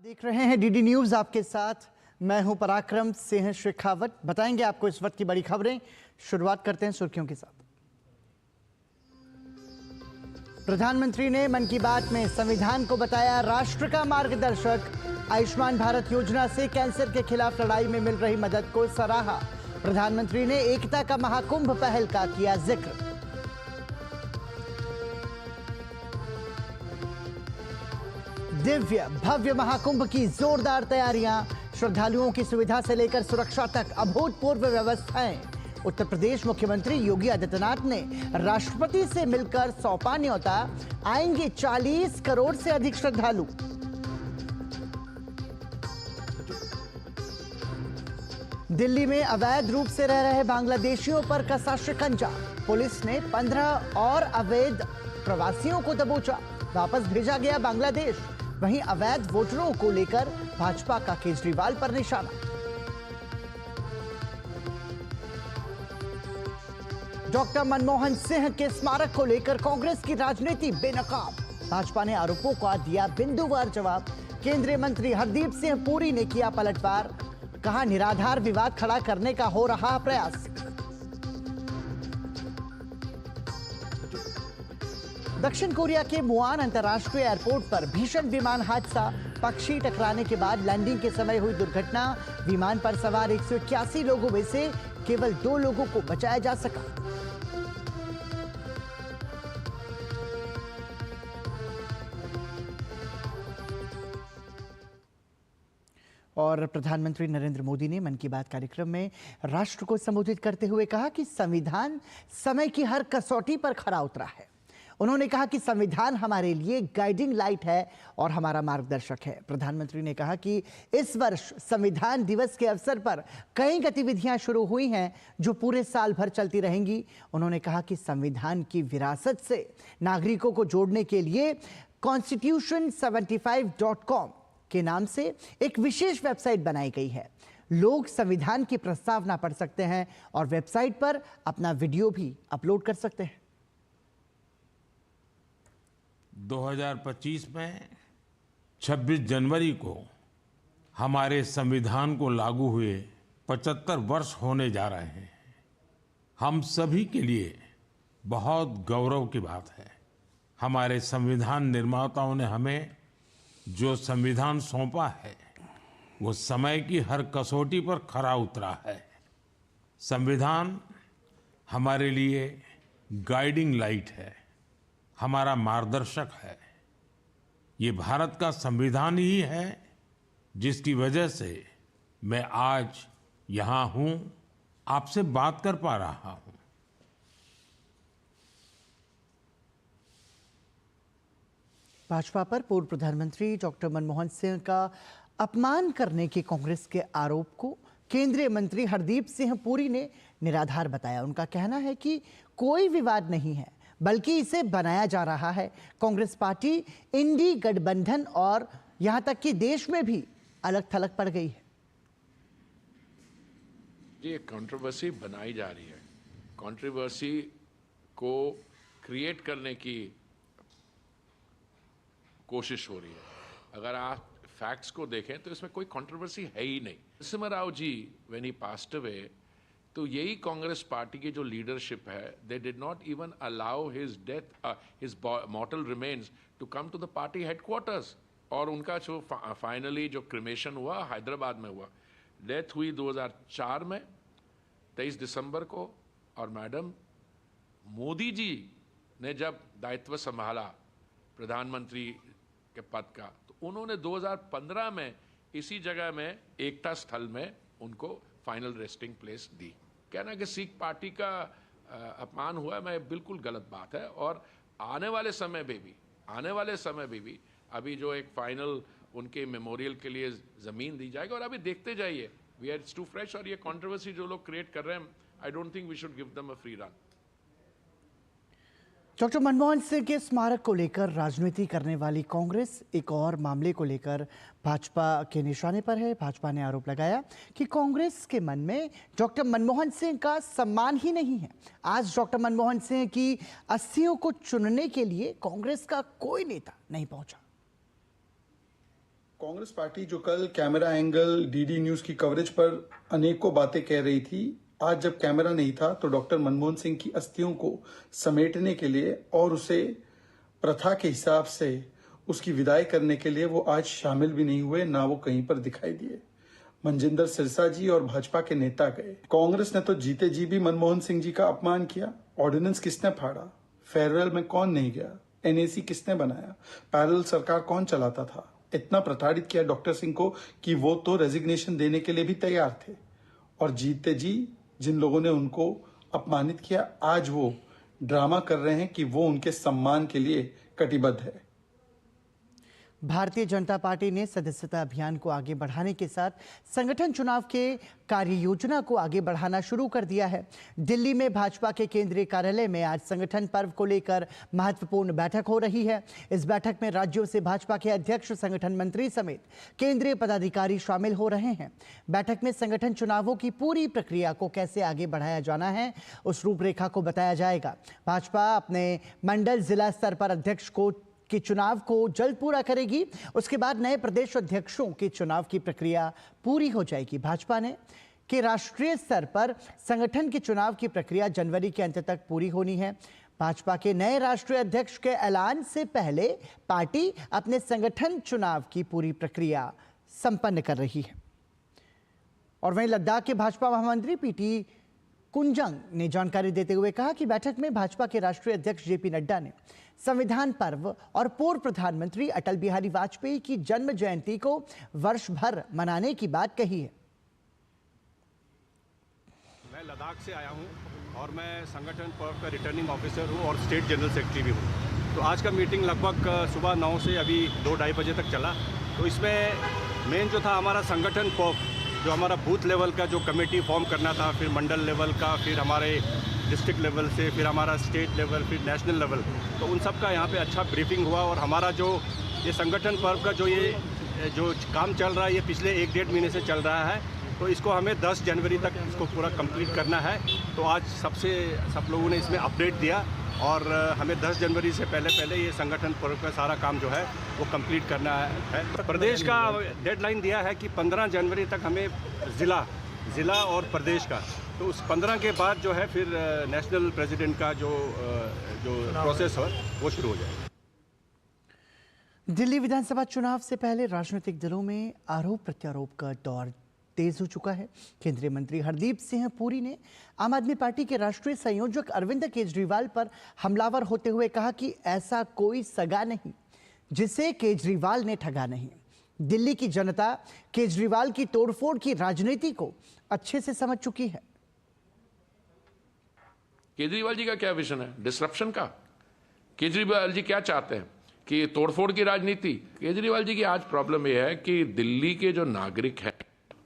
देख रहे हैं डीडी न्यूज, आपके साथ मैं हूं पराक्रम सिंह शेखावत। बताएंगे आपको इस वक्त की बड़ी खबरें। शुरुआत करते हैं सुर्खियों के साथ। प्रधानमंत्री ने मन की बात में संविधान को बताया राष्ट्र का मार्गदर्शक। आयुष्मान भारत योजना से कैंसर के खिलाफ लड़ाई में मिल रही मदद को सराहा। प्रधानमंत्री ने एकता का महाकुंभ पहल का किया जिक्र। दिव्य भव्य महाकुंभ की जोरदार तैयारियां, श्रद्धालुओं की सुविधा से लेकर सुरक्षा तक अभूतपूर्व व्यवस्थाएं। उत्तर प्रदेश मुख्यमंत्री योगी आदित्यनाथ ने राष्ट्रपति से मिलकर सौंपा न्योता। आएंगे 40 करोड़ से अधिक श्रद्धालु। दिल्ली में अवैध रूप से रह रहे बांग्लादेशियों पर कसा शिकंजा। पुलिस ने 15 और अवैध प्रवासियों को दबोचा, वापस भेजा गया बांग्लादेश। वहीं अवैध वोटरों को लेकर भाजपा का केजरीवाल पर निशाना। डॉक्टर मनमोहन सिंह के स्मारक को लेकर कांग्रेस की राजनीति बेनकाब। भाजपा ने आरोपों का दिया बिंदुवार जवाब। केंद्रीय मंत्री हरदीप सिंह पुरी ने किया पलटवार, कहा निराधार विवाद खड़ा करने का हो रहा प्रयास। दक्षिण कोरिया के मुआन अंतर्राष्ट्रीय एयरपोर्ट पर भीषण विमान हादसा। पक्षी टकराने के बाद लैंडिंग के समय हुई दुर्घटना। विमान पर सवार 181 लोगों में से केवल 2 लोगों को बचाया जा सका। और प्रधानमंत्री नरेंद्र मोदी ने मन की बात कार्यक्रम में राष्ट्र को संबोधित करते हुए कहा कि संविधान समय की हर कसौटी पर खरा उतरा है। उन्होंने कहा कि संविधान हमारे लिए गाइडिंग लाइट है और हमारा मार्गदर्शक है। प्रधानमंत्री ने कहा कि इस वर्ष संविधान दिवस के अवसर पर कई गतिविधियां शुरू हुई हैं जो पूरे साल भर चलती रहेंगी। उन्होंने कहा कि संविधान की विरासत से नागरिकों को जोड़ने के लिए constitution75.com के नाम से एक विशेष वेबसाइट बनाई गई है। लोग संविधान की प्रस्तावना पढ़ सकते हैं और वेबसाइट पर अपना वीडियो भी अपलोड कर सकते हैं। 2025 में 26 जनवरी को हमारे संविधान को लागू हुए 75 वर्ष होने जा रहे हैं। हम सभी के लिए बहुत गौरव की बात है। हमारे संविधान निर्माताओं ने हमें जो संविधान सौंपा है वो समय की हर कसौटी पर खरा उतरा है। संविधान हमारे लिए गाइडिंग लाइट है, हमारा मार्गदर्शक है। ये भारत का संविधान ही है जिसकी वजह से मैं आज यहाँ हूँ, आपसे बात कर पा रहा हूँ। भाजपा पर पूर्व प्रधानमंत्री डॉक्टर मनमोहन सिंह का अपमान करने के कांग्रेस के आरोप को केंद्रीय मंत्री हरदीप सिंह पुरी ने निराधार बताया। उनका कहना है कि कोई विवाद नहीं है, बल्कि इसे बनाया जा रहा है। कांग्रेस पार्टी इंडी गठबंधन और यहां तक कि देश में भी अलग थलग पड़ गई है। ये कंट्रोवर्सी बनाई जा रही है। कंट्रोवर्सी को क्रिएट करने की कोशिश हो रही है। अगर आप फैक्ट्स को देखें तो इसमें कोई कंट्रोवर्सी है ही नहीं। Narasimha Rao ji when he passed away, तो यही कांग्रेस पार्टी की जो लीडरशिप है, they did not even allow his death, his mortal remains to come to the party headquarters. और उनका जो फाइनली जो क्रिमेशन हुआ हैदराबाद में हुआ। डेथ हुई 2004 में 23 दिसंबर को। और मैडम मोदी जी ने जब दायित्व संभाला प्रधानमंत्री के पद का, तो उन्होंने 2015 में इसी जगह में एकता स्थल में उनको फाइनल रेस्टिंग प्लेस दी। कहना कि सिख पार्टी का अपमान हुआ, मैं बिल्कुल गलत बात है। और आने वाले समय में भी अभी जो एक फाइनल उनके मेमोरियल के लिए ज़मीन दी जाएगी। और अभी देखते जाइए, वी आर टू फ्रेश। और ये कंट्रोवर्सी जो लोग क्रिएट कर रहे हैं, I don't think we should give them a free run. Doctor Manmohan Singh के स्मारक को लेकर राजनीति करने वाली कांग्रेस एक और मामले को लेकर भाजपा के निशाने पर है। भाजपा ने आरोप लगाया कि कांग्रेस के मन में डॉक्टर मनमोहन सिंह का सम्मान ही नहीं है। आज डॉक्टर मनमोहन सिंह की अस्थियों को चुनने के लिए कांग्रेस का कोई नेता नहीं पहुंचा। कांग्रेस पार्टी जो कल कैमरा एंगल डीडी न्यूज की कवरेज पर अनेकों बातें कह रही थी, आज जब कैमरा नहीं था तो डॉक्टर मनमोहन सिंह की अस्थियों को समेटने के लिए और उसे प्रथा के हिसाब से उसकी विदाई करने के लिए वो आज शामिल भी नहीं हुए, ना वो कहीं पर दिखाई दिए। मनजिंदर सिरसा जी और भाजपा के नेता गए। कांग्रेस ने तो जीते जी भी मनमोहन सिंह जी का अपमान किया। ऑर्डिनेंस किसने फाड़ा? फेयरवेल में कौन नहीं गया? एनएसी किसने बनाया? पैरेलल सरकार कौन चलाता था? इतना प्रताड़ित किया डॉक्टर सिंह को कि वो तो रेजिग्नेशन देने के लिए भी तैयार थे। और जीते जी जिन लोगों ने उनको अपमानित किया, आज वो ड्रामा कर रहे हैं कि वो उनके सम्मान के लिए कटिबद्ध है। भारतीय जनता पार्टी ने सदस्यता अभियान को आगे बढ़ाने के साथ संगठन चुनाव के कार्य योजना को आगे बढ़ाना शुरू कर दिया है। दिल्ली में भाजपा के केंद्रीय कार्यालय में आज संगठन पर्व को लेकर महत्वपूर्ण बैठक हो रही है। इस बैठक में राज्यों से भाजपा के अध्यक्ष, संगठन मंत्री समेत केंद्रीय पदाधिकारी शामिल हो रहे हैं। बैठक में संगठन चुनावों की पूरी प्रक्रिया को कैसे आगे बढ़ाया जाना है, उस रूपरेखा को बताया जाएगा। भाजपा अपने मंडल जिला स्तर पर अध्यक्ष के चुनाव को जल्द पूरा करेगी। उसके बाद नए प्रदेश अध्यक्षों के चुनाव की प्रक्रिया पूरी हो जाएगी। भाजपा ने के राष्ट्रीय स्तर पर संगठन के चुनाव की प्रक्रिया जनवरी के अंत तक पूरी होनी है। भाजपा के नए राष्ट्रीय अध्यक्ष के ऐलान से पहले पार्टी अपने संगठन चुनाव की पूरी प्रक्रिया संपन्न कर रही है। और वहीं लद्दाख के भाजपा महामंत्री पीटी कुंजंग ने जानकारी देते हुए कहा कि बैठक में भाजपा के राष्ट्रीय अध्यक्ष जेपी नड्डा ने संविधान पर्व और पूर्व प्रधानमंत्री अटल बिहारी वाजपेयी की जन्म जयंती को वर्ष भर मनाने की बात कही है। मैं लद्दाख से आया हूं और मैं संगठन पर्व का रिटर्निंग ऑफिसर हूं और स्टेट जनरल सेक्रेटरी भी हूं। तो आज का मीटिंग लगभग सुबह 9 से अभी 2-2:30 बजे तक चला। तो इसमें मेन जो था हमारा संगठन पर्व, जो हमारा बूथ लेवल का जो कमेटी फॉर्म करना था, फिर मंडल लेवल का, फिर हमारे डिस्ट्रिक्ट लेवल से, फिर हमारा स्टेट लेवल, फिर नेशनल लेवल, तो उन सब का यहाँ पे अच्छा ब्रीफिंग हुआ। और हमारा जो ये संगठन पर्व का जो काम चल रहा है, ये पिछले 1-1.5 महीने से चल रहा है। तो इसको हमें 10 जनवरी तक इसको पूरा कंप्लीट करना है। तो आज सब लोगों ने इसमें अपडेट दिया और हमें 10 जनवरी से पहले ये संगठन पर्व का सारा काम जो है वो कंप्लीट करना है। प्रदेश का डेडलाइन दिया है कि 15 जनवरी तक हमें ज़िला और प्रदेश का, तो उस 15 के बाद जो है फिर नेशनल प्रेसिडेंट का जो प्रोसेस है वो शुरू हो जाएगा। दिल्ली विधानसभा चुनाव से पहले राजनीतिक दलों में आरोप प्रत्यारोप का दौर तेज हो चुका है। केंद्रीय मंत्री हरदीप सिंह पुरी ने आम आदमी पार्टी के राष्ट्रीय संयोजक अरविंद केजरीवाल पर हमलावर होते हुए कहा कि ऐसा कोई सगा नहीं जिसे केजरीवाल ने ठगा नहीं। दिल्ली की जनता केजरीवाल की तोड़फोड़ की राजनीति को अच्छे से समझ चुकी है। केजरीवाल जी का क्या विजन है? डिसरप्शन का। केजरीवाल जी क्या चाहते हैं कि तोड़फोड़ की राजनीति? केजरीवाल जी की आज प्रॉब्लम यह है कि दिल्ली के जो नागरिक हैं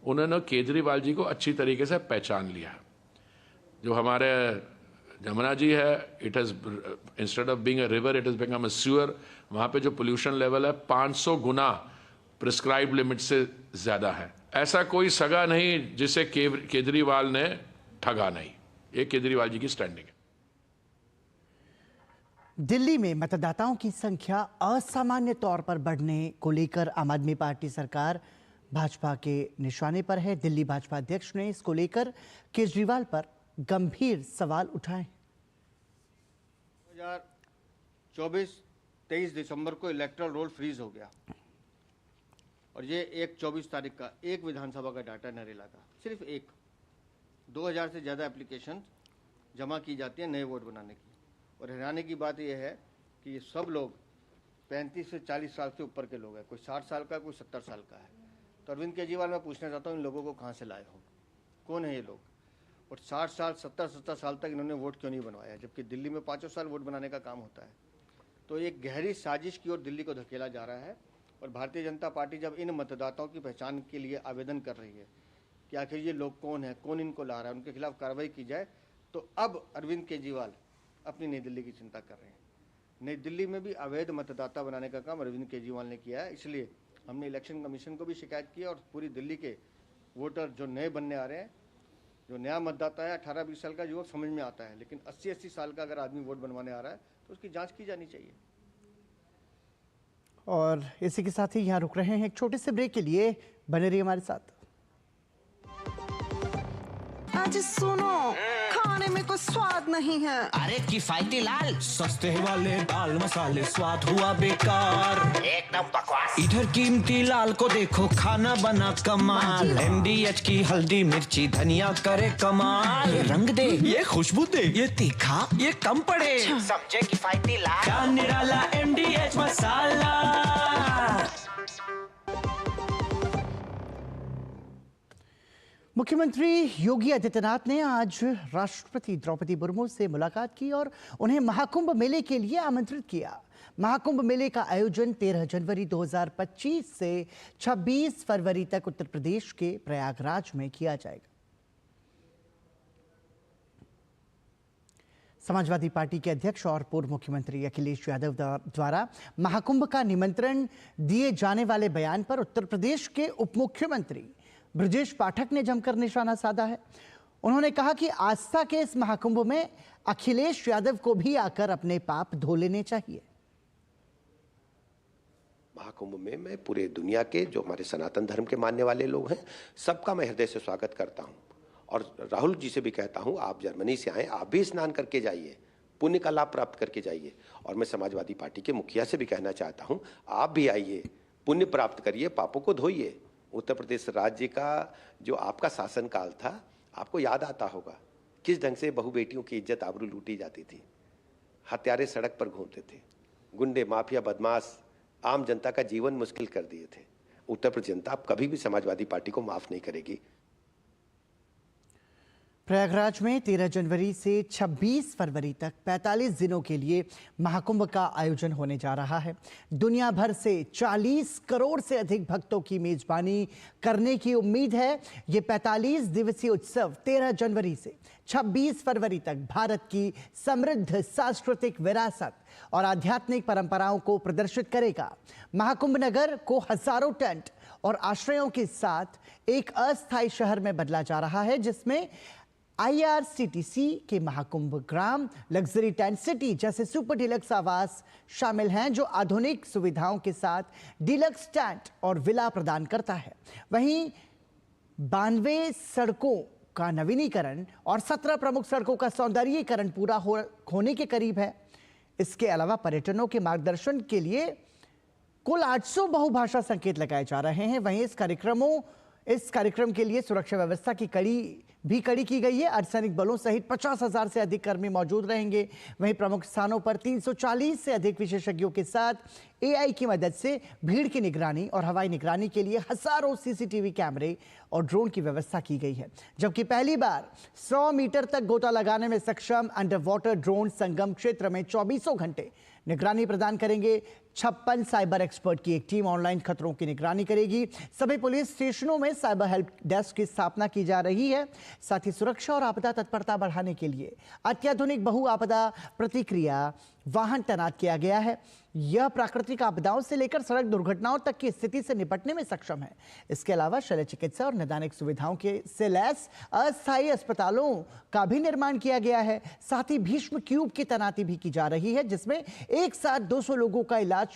उन्होंने केजरीवाल जी को अच्छी तरीके से पहचान लिया। जो हमारे जमुना जी है, it has instead of being a river it has become a sewer. वहां पे जो पोल्यूशन लेवल है 500 गुना प्रिस्क्राइब लिमिट से ज्यादा है। ऐसा कोई सगा नहीं जिसे केजरीवाल ने ठगा नहीं। ये केजरीवाल जी की स्टैंडिंग है। दिल्ली में मतदाताओं की संख्या असामान्य तौर पर बढ़ने को लेकर आम आदमी पार्टी सरकार भाजपा के निशाने पर है। दिल्ली भाजपा अध्यक्ष ने इसको लेकर केजरीवाल पर गंभीर सवाल उठाए। 2024-23 दिसंबर को इलेक्टोरल रोल फ्रीज हो गया और ये 24 तारीख का एक विधानसभा का डाटा नरेला का, सिर्फ एक 2000 से ज़्यादा एप्लीकेशन जमा की जाती हैं नए वोट बनाने की। और हैरानी की बात यह है कि ये सब लोग 35 से 40 साल से ऊपर के लोग हैं। कोई 60 साल का, कोई 70 साल का है। तो अरविंद केजरीवाल, मैं पूछना चाहता हूँ इन लोगों को कहाँ से लाए हो? कौन है ये लोग? और 60 साल 70 साल तक इन्होंने वोट क्यों नहीं बनवाया, जबकि दिल्ली में 5 साल वोट बनाने का काम होता है। तो एक गहरी साजिश की ओर दिल्ली को धकेला जा रहा है। और भारतीय जनता पार्टी जब इन मतदाताओं की पहचान के लिए आवेदन कर रही है कि आखिर ये लोग कौन है, कौन इनको ला रहा है, उनके खिलाफ कार्रवाई की जाए, तो अब अरविंद केजरीवाल अपनी नई दिल्ली की चिंता कर रहे हैं। नई दिल्ली में भी अवैध मतदाता बनाने का काम अरविंद केजरीवाल ने किया है। इसलिए हमने इलेक्शन कमीशन को भी शिकायत की और पूरी दिल्ली के वोटर जो नए बनने आ रहे हैं, जो नया मतदाता है 18-20 साल का युवक समझ में आता है, लेकिन 80-80 साल का अगर आदमी वोट बनवाने आ रहा है तो उसकी जांच की जानी चाहिए। और इसी के साथ ही यहाँ रुक रहे हैं एक छोटे से ब्रेक के लिए। बने रहिए हमारे साथ। आज सुनो, खाने में कोई स्वाद नहीं है। अरे किफायती लाल सस्ते वाले दाल मसाले स्वाद हुआ बेकार, एकदम बकवास। इधर कीमती लाल को देखो खाना बना कमाल, MDH की हल्दी मिर्ची धनिया करे कमाल। ये रंग दे, ये खुशबू दे, ये तीखा, ये कम पड़े। समझे किफायती लाल, क्या निराला MDH मसाला। मुख्यमंत्री योगी आदित्यनाथ ने आज राष्ट्रपति द्रौपदी मुर्मू से मुलाकात की और उन्हें महाकुंभ मेले के लिए आमंत्रित किया। महाकुंभ मेले का आयोजन 13 जनवरी 2025 से 26 फरवरी तक उत्तर प्रदेश के प्रयागराज में किया जाएगा। समाजवादी पार्टी के अध्यक्ष और पूर्व मुख्यमंत्री अखिलेश यादव द्वारा महाकुंभ का निमंत्रण दिए जाने वाले बयान पर उत्तर प्रदेश के उप मुख्यमंत्री ब्रजेश पाठक ने जमकर निशाना साधा है। उन्होंने कहा कि आस्था के इस महाकुंभ में अखिलेश यादव को भी आकर अपने पाप धो लेने चाहिए। महाकुंभ में मैं पूरे दुनिया के जो हमारे सनातन धर्म के मानने वाले लोग हैं, सबका मैं हृदय से स्वागत करता हूं। और राहुल जी से भी कहता हूं, आप जर्मनी से आए, आप भी स्नान करके जाइए, पुण्य का लाभ प्राप्त करके जाइए। और मैं समाजवादी पार्टी के मुखिया से भी कहना चाहता हूं, आप भी आइए, पुण्य प्राप्त करिए, पापों को धोइए। उत्तर प्रदेश राज्य का जो आपका शासनकाल था, आपको याद आता होगा किस ढंग से बहु बेटियों की इज्जत आबरू लूटी जाती थी, हत्यारे सड़क पर घूमते थे, गुंडे माफिया बदमाश आम जनता का जीवन मुश्किल कर दिए थे। उत्तर प्रदेश जनता अब कभी भी समाजवादी पार्टी को माफ नहीं करेगी। प्रयागराज में 13 जनवरी से 26 फरवरी तक 45 दिनों के लिए महाकुंभ का आयोजन होने जा रहा है। दुनिया भर से 40 करोड़ से अधिक भक्तों की मेजबानी करने की उम्मीद है। ये 45 दिवसीय उत्सव 13 जनवरी से 26 फरवरी तक भारत की समृद्ध सांस्कृतिक विरासत और आध्यात्मिक परंपराओं को प्रदर्शित करेगा। महाकुंभ नगर को हजारों टेंट और आश्रयों के साथ एक अस्थायी शहर में बदला जा रहा है, जिसमें IRCTC के महाकुंभ ग्राम, लग्जरी टेंट सिटी जैसे सुपर डिलक्स आवास शामिल हैं, जो आधुनिक सुविधाओं के साथ डिलक्स टेंट और विला प्रदान करता है। वहीं 92 सड़कों का नवीनीकरण और 17 प्रमुख सड़कों का सौंदर्यीकरण पूरा होने के करीब है। इसके अलावा पर्यटकों के मार्गदर्शन के लिए कुल 800 बहुभाषा संकेत लगाए जा रहे हैं। वहीं इस कार्यक्रम के लिए सुरक्षा व्यवस्था की कड़ी की गई है। अर्धसैनिक बलों सहित 50,000 से अधिक कर्मी मौजूद रहेंगे। वहीं प्रमुख स्थानों पर 340 से अधिक विशेषज्ञों के साथ AI की मदद से भीड़ की निगरानी और हवाई निगरानी के लिए हजारों CCTV कैमरे और ड्रोन की व्यवस्था की गई है। जबकि पहली बार 100 मीटर तक गोता लगाने में सक्षम अंडर वाटर ड्रोन संगम क्षेत्र में 24 घंटे निगरानी प्रदान करेंगे। 56 साइबर एक्सपर्ट की एक टीम ऑनलाइन खतरों की निगरानी करेगी। सभी पुलिस स्टेशनों में साइबर हेल्प डेस्क की स्थापना की जा रही है। साथ ही सुरक्षा और आपदा तत्परता बढ़ाने के लिए अत्याधुनिक बहु आपदा प्रतिक्रिया वाहन तैनात किया गया है। यह प्राकृतिक आपदाओं से लेकर सड़क दुर्घटनाओं तक की स्थिति से निपटने में सक्षम है। इसके अलावा शल्य चिकित्सा और नैदानिक सुविधाओं से लैस अस्थायी अस्पतालों का भी निर्माण किया गया है। साथ ही भीष्म क्यूब की तैनाती भी की जा रही है, जिसमें एक साथ 200 लोगों का इलाज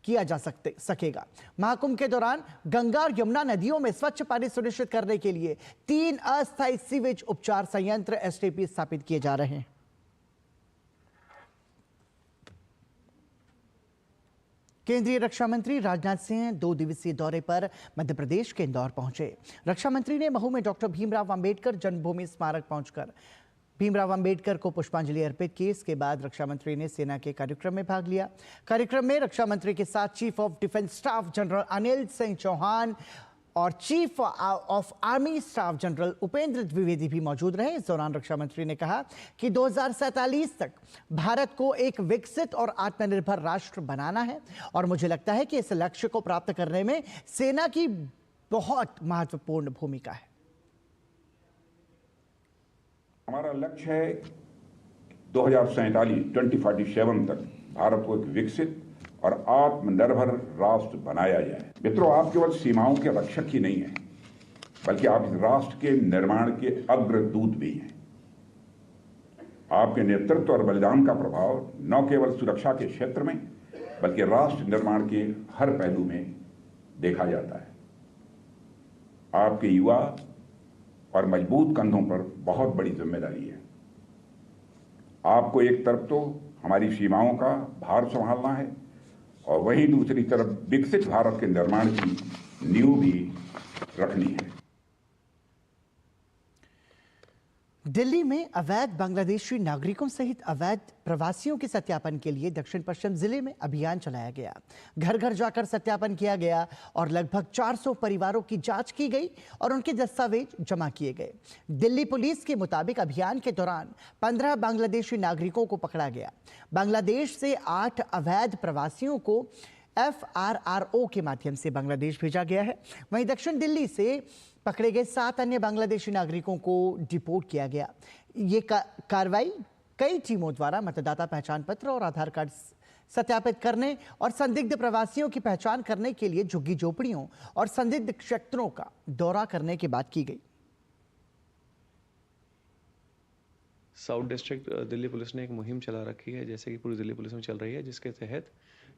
किया जा सकेगा। महाकुंभ के दौरान गंगा और यमुना नदियों में स्वच्छ पानी सुनिश्चित करने के लिए 3 अस्थायी सीवेज उपचार संयंत्र STP स्थापित किए जा रहे हैं। केंद्रीय रक्षा मंत्री राजनाथ सिंह 2 दिवसीय दौरे पर मध्य प्रदेश के इंदौर पहुंचे। रक्षा मंत्री ने महू में डॉक्टर भीमराव अंबेडकर जन्मभूमि स्मारक पहुंचकर भीमराव अंबेडकर को पुष्पांजलि अर्पित की। इसके बाद रक्षा मंत्री ने सेना के कार्यक्रम में भाग लिया। कार्यक्रम में रक्षा मंत्री के साथ chief of defence staff general Anil Singh Chauhan और chief of army staff general Upendra Dwivedi भी मौजूद रहे। इस दौरान रक्षा मंत्री ने कहा कि 2047 तक भारत को एक विकसित और आत्मनिर्भर राष्ट्र बनाना है और मुझे लगता है कि इस लक्ष्य को प्राप्त करने में सेना की बहुत महत्वपूर्ण भूमिका है। हमारा लक्ष्य है 2047 तक भारत को एक विकसित और आत्मनिर्भर राष्ट्र बनाया जाए। मित्रों, आप केवल सीमाओं के रक्षक ही नहीं हैं, बल्कि आप इस राष्ट्र के निर्माण के अग्रदूत भी हैं। आपके नेतृत्व और बलिदान का प्रभाव न केवल सुरक्षा के क्षेत्र में बल्कि राष्ट्र निर्माण के हर पहलू में देखा जाता है। आपके युवा और मजबूत कंधों पर बहुत बड़ी जिम्मेदारी है। आपको एक तरफ तो हमारी सीमाओं का भार संभालना है और वहीं दूसरी तरफ विकसित भारत के निर्माण की नींव भी रखनी है। दिल्ली में अवैध बांग्लादेशी नागरिकों सहित अवैध प्रवासियों के सत्यापन के लिए दक्षिण पश्चिम जिले में अभियान चलाया गया। घर घर जाकर सत्यापन किया गया और लगभग 400 परिवारों की जांच की गई और उनके दस्तावेज जमा किए गए। दिल्ली पुलिस के मुताबिक अभियान के दौरान 15 बांग्लादेशी नागरिकों को पकड़ा गया। बांग्लादेश से 8 अवैध प्रवासियों को FRRO के माध्यम से बांग्लादेश भेजा गया है। वहीं दक्षिण दिल्ली से पकड़े गए 7 अन्य बांग्लादेशी नागरिकों को डिपोर्ट किया गया। ये कार्रवाई कई टीमों द्वारा मतदाता पहचान पत्र और आधार कार्ड सत्यापित करने और संदिग्ध प्रवासियों की पहचान करने के लिए झुग्गी झोपड़ियों और संदिग्ध क्षेत्रों का दौरा करने के बाद की गई। साउथ डिस्ट्रिक्ट दिल्ली पुलिस ने एक मुहिम चला रखी है, जैसे कि पूरी दिल्ली पुलिस में चल रही है, जिसके तहत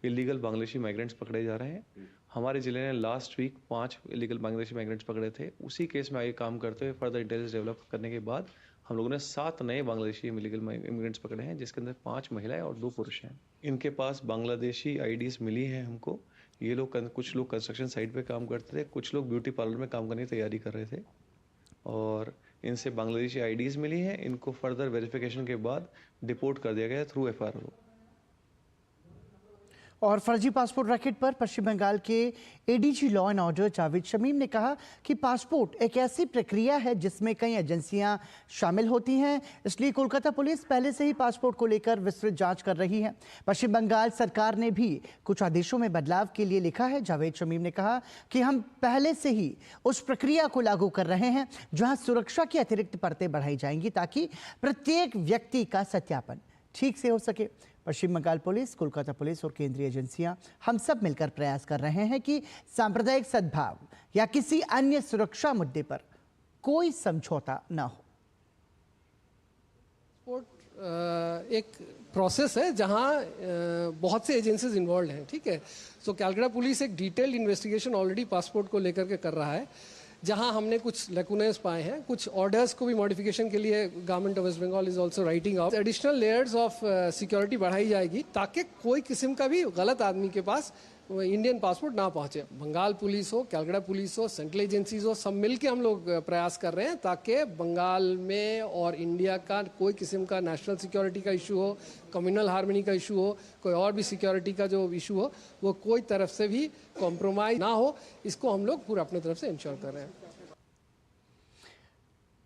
इलीगल बांग्लादेशी माइग्रेंट्स पकड़े जा रहे हैं। हमारे जिले ने last week 5 illegal Bangladeshi migrants पकड़े थे। उसी केस में आगे काम करते हुए फर्दर इंटेलिजेंस डेवलप करने के बाद हम लोगों ने 7 नए बांग्लादेशी इलीगल इमिग्रेंट्स पकड़े हैं, जिसके अंदर 5 महिलाएं और 2 पुरुष हैं। इनके पास बांग्लादेशी आईडीज मिली हैं हमको। ये लोग कुछ लोग कंस्ट्रक्शन साइट पे काम करते थे, कुछ लोग ब्यूटी पार्लर में काम करने की तैयारी कर रहे थे और इनसे बांग्लादेशी आईडीज मिली हैं। इनको फर्दर वेरिफिकेशन के बाद डिपोर्ट कर दिया गया थ्रू FRRO। और फर्जी पासपोर्ट रैकेट पर पश्चिम बंगाल के ADG law and order Javed Shamim ने कहा कि पासपोर्ट एक ऐसी प्रक्रिया है जिसमें कई एजेंसियां शामिल होती हैं, इसलिए कोलकाता पुलिस पहले से ही पासपोर्ट को लेकर विस्तृत जांच कर रही है। पश्चिम बंगाल सरकार ने भी कुछ आदेशों में बदलाव के लिए लिखा है। जावेद शमीम ने कहा कि हम पहले से ही उस प्रक्रिया को लागू कर रहे हैं जहां सुरक्षा की अतिरिक्त परतें बढ़ाई जाएंगी ताकि प्रत्येक व्यक्ति का सत्यापन ठीक से हो सके। पश्चिम बंगाल पुलिस, कोलकाता पुलिस और केंद्रीय एजेंसियां हम सब मिलकर प्रयास कर रहे हैं कि सांप्रदायिक सद्भाव या किसी अन्य सुरक्षा मुद्दे पर कोई समझौता ना हो। एक प्रोसेस है जहां बहुत से एजेंसीज इन्वॉल्व हैं, ठीक है। सो कैलकाटा पुलिस एक डिटेल्ड इन्वेस्टिगेशन ऑलरेडी पासपोर्ट को लेकर के कर रहा है, जहां हमने कुछ लैकुनेस पाए हैं। कुछ ऑर्डर्स को भी मॉडिफिकेशन के लिए government of West Bengal is also writing out additional layers of security बढ़ाई जाएगी ताकि कोई किस्म का भी गलत आदमी के पास इंडियन पासपोर्ट ना पहुंचे। बंगाल पुलिस हो, कैलकाटा पुलिस हो, सेंट्रल एजेंसीज हो, सब मिलके हम लोग प्रयास कर रहे हैं ताकि बंगाल में और इंडिया का कोई किस्म का नेशनल सिक्योरिटी का इशू हो, कम्युनल हार्मनी का इशू हो, कोई और भी सिक्योरिटी का जो इशू हो, वो कोई तरफ से भी कॉम्प्रोमाइज ना हो। इसको हम लोग पूरा अपनी तरफ से इंश्योर कर रहे हैं।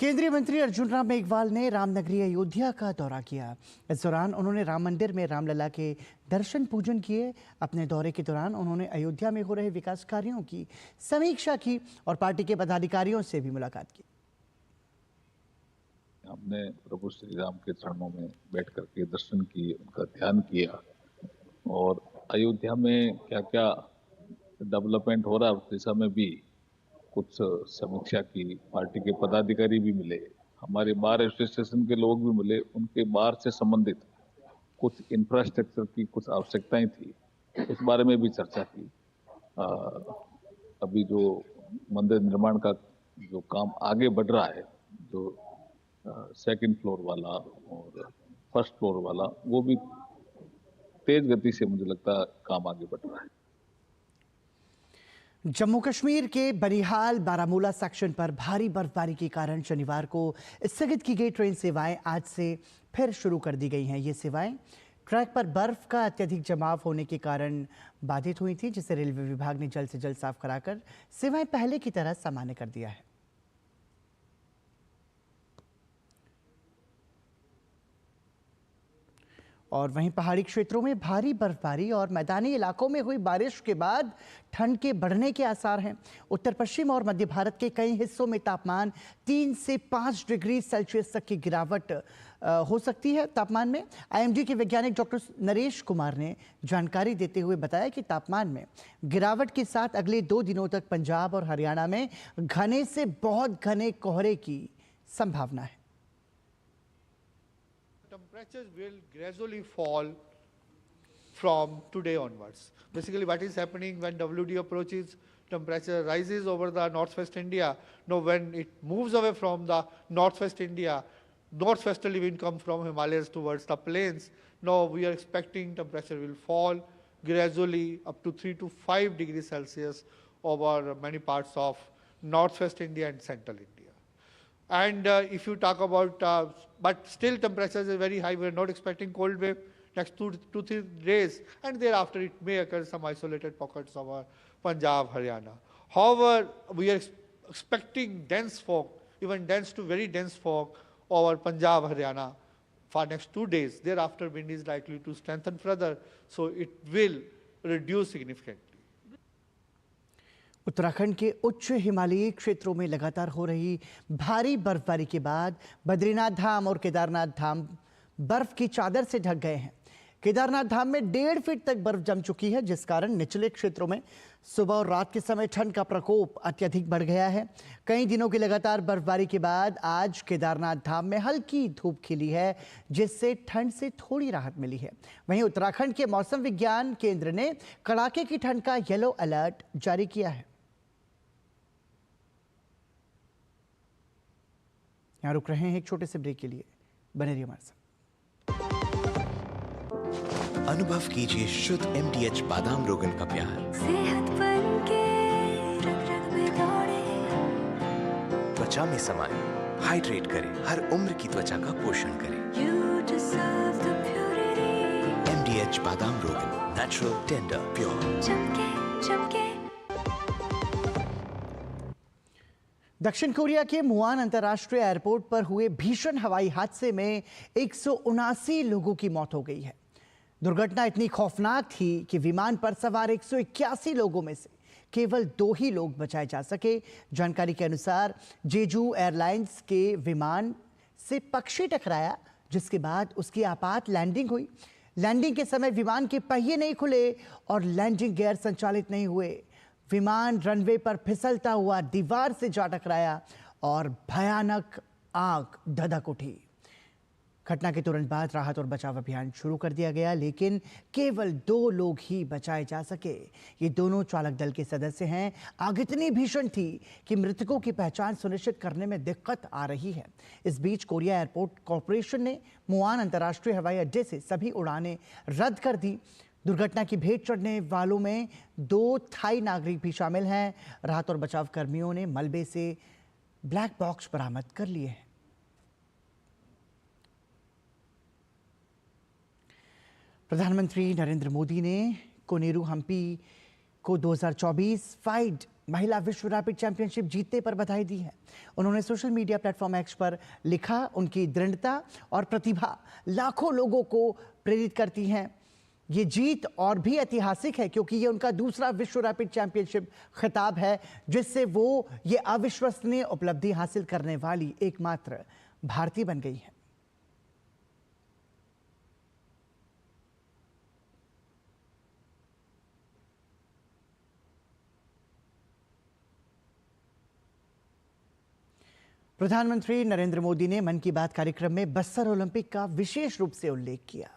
केंद्रीय मंत्री अर्जुन राम मेघवाल ने रामनगरी अयोध्या का दौरा किया। इस दौरान उन्होंने राम मंदिर में रामलला के दर्शन पूजन किए। अपने दौरे के दौरान उन्होंने अयोध्या में हो रहे विकास कार्यों की समीक्षा की और पार्टी के पदाधिकारियों से भी मुलाकात की। हमने प्रभु श्री राम के चरणों में बैठ करके दर्शन किए, उनका ध्यान किया और अयोध्या में क्या क्या डेवलपमेंट हो रहा है उस दिशा में भी कुछ समीक्षा की। पार्टी के पदाधिकारी भी मिले, हमारे बार एसोसिएशन के लोग भी मिले, उनके बार से संबंधित कुछ इंफ्रास्ट्रक्चर की कुछ आवश्यकताएं थी, उस बारे में भी चर्चा की। अभी जो मंदिर निर्माण का जो काम आगे बढ़ रहा है, जो सेकंड फ्लोर वाला और फर्स्ट फ्लोर वाला, वो भी तेज गति से मुझे लगता है काम आगे बढ़ रहा है। जम्मू कश्मीर के बनिहाल बारामूला सेक्शन पर भारी बर्फबारी के कारण शनिवार को स्थगित की गई ट्रेन सेवाएं आज से फिर शुरू कर दी गई हैं। ये सेवाएं ट्रैक पर बर्फ का अत्यधिक जमाव होने के कारण बाधित हुई थी, जिसे रेलवे विभाग ने जल्द से जल्द साफ कराकर सेवाएं पहले की तरह सामान्य कर दिया है। और वहीं पहाड़ी क्षेत्रों में भारी बर्फबारी और मैदानी इलाकों में हुई बारिश के बाद ठंड के बढ़ने के आसार हैं। उत्तर पश्चिम और मध्य भारत के कई हिस्सों में तापमान 3 से 5 डिग्री सेल्सियस तक की गिरावट हो सकती है। तापमान में IMD के वैज्ञानिक डॉक्टर नरेश कुमार ने जानकारी देते हुए बताया कि तापमान में गिरावट के साथ अगले 2 दिनों तक पंजाब और हरियाणा में घने से बहुत घने कोहरे की संभावना है। Temperatures will gradually fall from today onwards. Basically, what is happening when WD approaches, temperature rises over the northwest India. Now, when it moves away from the northwest India, northwesterly wind comes from Himalayas towards the plains. Now, we are expecting temperature will fall gradually up to 3 to 5 degrees Celsius over many parts of northwest India and central India. And if you talk about, but still temperatures are very high, we are not expecting cold wave next 2 to 3 days, and thereafter it may occur some isolated pockets of Punjab, Haryana. However, we are expecting dense fog, even dense to very dense fog over Punjab, Haryana for next 2 days. Thereafter, wind is likely to strengthen further, so it will reduce significantly. Uttarakhand के उच्च हिमालयी क्षेत्रों में लगातार हो रही भारी बर्फबारी के बाद बद्रीनाथ धाम और केदारनाथ धाम बर्फ की चादर से ढक गए हैं। केदारनाथ धाम में 1.5 फीट तक बर्फ जम चुकी है, जिस कारण निचले क्षेत्रों में सुबह और रात के समय ठंड का प्रकोप अत्यधिक बढ़ गया है। कई दिनों की लगातार बर्फबारी के बाद आज केदारनाथ धाम में हल्की धूप खिली है, जिससे ठंड से थोड़ी राहत मिली है। वहीं उत्तराखंड के मौसम विज्ञान केंद्र ने कड़ाके की ठंड का येलो अलर्ट जारी किया है। यहाँ रुक रहे हैं एक छोटे से ब्रेक के लिए, बने रहिए हमारे साथ। अनुभव कीजिए शुद्ध MDH बादाम रोगन का प्यार। सेहत बनके रग-रग में दौड़े। त्वचा में समाए, हाइड्रेट करे, हर उम्र की त्वचा का पोषण करे। You deserve the purity. MDH बादाम रोगन, नेचुरल, टेंडर, प्योर। चमके, चमके। दक्षिण कोरिया के मुआन अंतर्राष्ट्रीय एयरपोर्ट पर हुए भीषण हवाई हादसे में 179 लोगों की मौत हो गई है। दुर्घटना इतनी खौफनाक थी कि विमान पर सवार 181 लोगों में से केवल 2 ही लोग बचाए जा सके। जानकारी के अनुसार जेजू एयरलाइंस के विमान से पक्षी टकराया, जिसके बाद उसकी आपात लैंडिंग हुई। लैंडिंग के समय विमान के पहिए नहीं खुले और लैंडिंग गियर संचालित नहीं हुए। विमान रनवे पर फिसलता हुआ दीवार से जा टकराया और भयानक आग धधक उठी। घटना के तुरंत बाद राहत और बचाव अभियान शुरू कर दिया गया, लेकिन केवल 2 लोग ही बचाए जा सके। ये दोनों चालक दल के सदस्य हैं। आग इतनी भीषण थी कि मृतकों की पहचान सुनिश्चित करने में दिक्कत आ रही है। इस बीच कोरिया एयरपोर्ट कॉरपोरेशन ने मुआन अंतर्राष्ट्रीय हवाई अड्डे से सभी उड़ानें रद्द कर दी। दुर्घटना की भेंट चढ़ने वालों में 2 थाई नागरिक भी शामिल हैं। राहत और बचाव कर्मियों ने मलबे से ब्लैक बॉक्स बरामद कर लिए हैं। प्रधानमंत्री नरेंद्र मोदी ने कोनेरू हम्पी को 2024 फाइड महिला विश्व रैपिड चैंपियनशिप जीतने पर बधाई दी है। उन्होंने सोशल मीडिया प्लेटफॉर्म एक्स पर लिखा, उनकी दृढ़ता और प्रतिभा लाखों लोगों को प्रेरित करती हैं। ये जीत और भी ऐतिहासिक है क्योंकि ये उनका दूसरा विश्व रैपिड चैंपियनशिप खिताब है, जिससे वो ये अविश्वसनीय उपलब्धि हासिल करने वाली एकमात्र भारतीय बन गई है। प्रधानमंत्री नरेंद्र मोदी ने मन की बात कार्यक्रम में बस्तर ओलंपिक का विशेष रूप से उल्लेख किया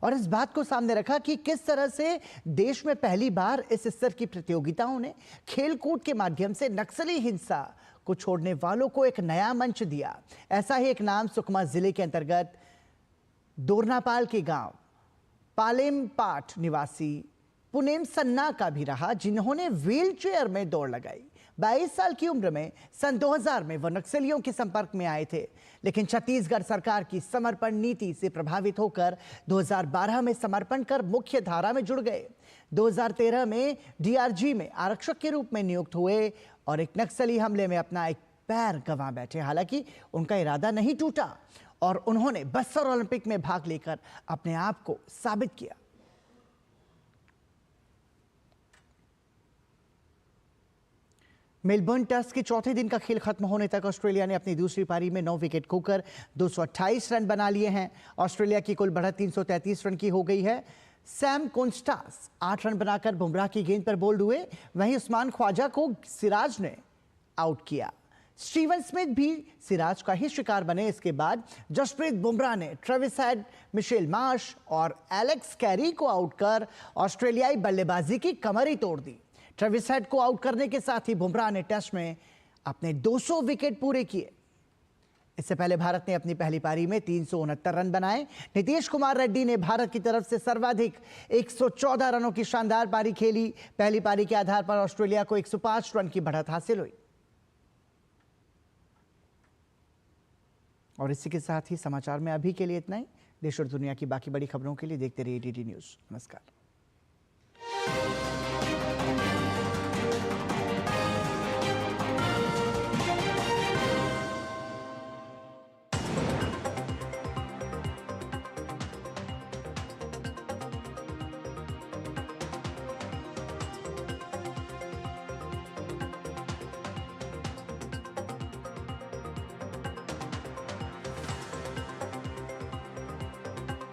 और इस बात को सामने रखा कि किस तरह से देश में पहली बार इस स्तर की प्रतियोगिताओं ने खेलकूद के माध्यम से नक्सली हिंसा को छोड़ने वालों को एक नया मंच दिया। ऐसा ही एक नाम सुकमा जिले के अंतर्गत दोरनापाल के गांव पालेमपाट निवासी पुनेम सन्ना का भी रहा, जिन्होंने व्हीलचेयर में दौड़ लगाई। 22 साल की उम्र में सन 2000 में वो नक्सलियों के संपर्क में आए थे, लेकिन छत्तीसगढ़ सरकार की समर्पण नीति से प्रभावित होकर 2012 में समर्पण कर मुख्य धारा में जुड़ गए। 2013 में डीआरजी में आरक्षक के रूप में नियुक्त हुए और एक नक्सली हमले में अपना एक पैर गंवा बैठे। हालांकि उनका इरादा नहीं टूटा और उन्होंने बस्तर ओलंपिक में भाग लेकर अपने आप को साबित किया। मेलबर्न टेस्ट के चौथे दिन का खेल खत्म होने तक ऑस्ट्रेलिया ने अपनी दूसरी पारी में 9 विकेट खोकर 228 रन बना लिए हैं। ऑस्ट्रेलिया की कुल बढ़त 333 रन की हो गई है। सैम कोन्स्टास 8 रन बनाकर बुमराह की गेंद पर बोल्ड हुए, वहीं उस्मान ख्वाजा को सिराज ने आउट किया। स्टीवन स्मिथ भी सिराज का ही शिकार बने। इसके बाद जसप्रीत बुमराह ने ट्रेविस हेड, मिशेल मार्श और एलेक्स कैरी को आउट कर ऑस्ट्रेलियाई बल्लेबाजी की कमर ही तोड़ दी। ट्रेविस हेड को आउट करने के साथ ही बुमराह ने टेस्ट में अपने 200 विकेट पूरे किए। इससे पहले भारत ने अपनी पहली पारी में 369 रन बनाए। नीतीश कुमार रेड्डी ने भारत की तरफ से सर्वाधिक 114 रनों की शानदार पारी खेली। पहली पारी के आधार पर ऑस्ट्रेलिया को 105 रन की बढ़त हासिल हुई। और इसी के साथ ही समाचार में अभी के लिए इतना ही। देश और दुनिया की बाकी बड़ी खबरों के लिए देखते रहिए डीडी न्यूज़। नमस्कार।